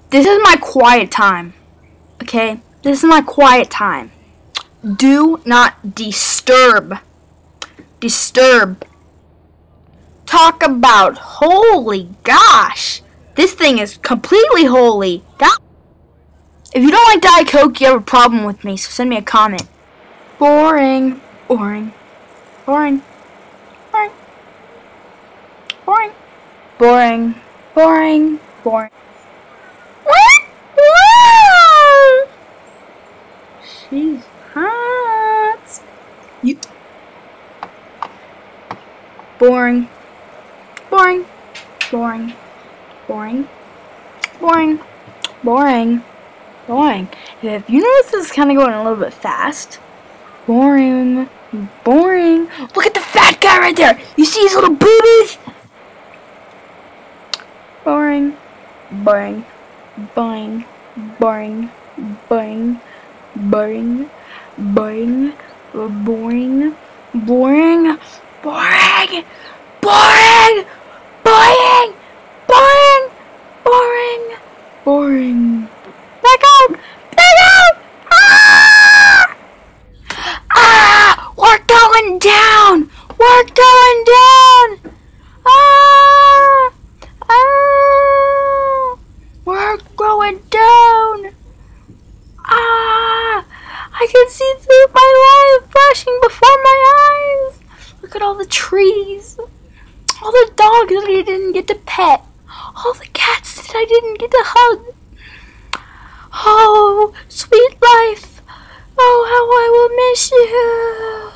This is my quiet time. Okay? This is my quiet time. Do not disturb. Disturb. Talk about holy gosh. This thing is completely holy. If you don't like Diet Coke, you have a problem with me, so send me a comment. Boring. Boring. Boring. Boring. Boring. Boring. Boring. Boring. She's hot. You. Boring. Boring. Boring. Boring. Boring. Boring. Boring. If you notice this is kind of going a little bit fast. Boring. Boring. Look at the fat guy right there. You see his little boobies? Boring. Boring. Boring. Boring. Boring. Boring. Boring. Boring. Boring. Boring. Boring. Boring. Boring. Boring. Boring. Back out. Back out. Ah! Ah! We're going down. We're going down. Ah! Ah! We're going down. Ah! I can see through my life flashing before my eyes. Look at all the trees. All the dogs that I didn't get to pet. All the cats that I didn't get to hug. Oh, sweet life. Oh, how I will miss you.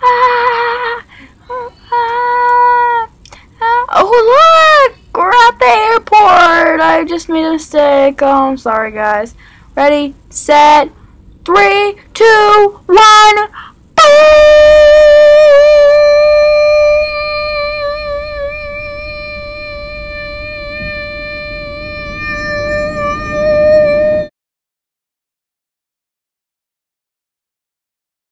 Ah, ah, ah. Oh, look. We're at the airport. I just made a mistake. Oh, I'm sorry, guys. Ready, set, 3, 2, 1.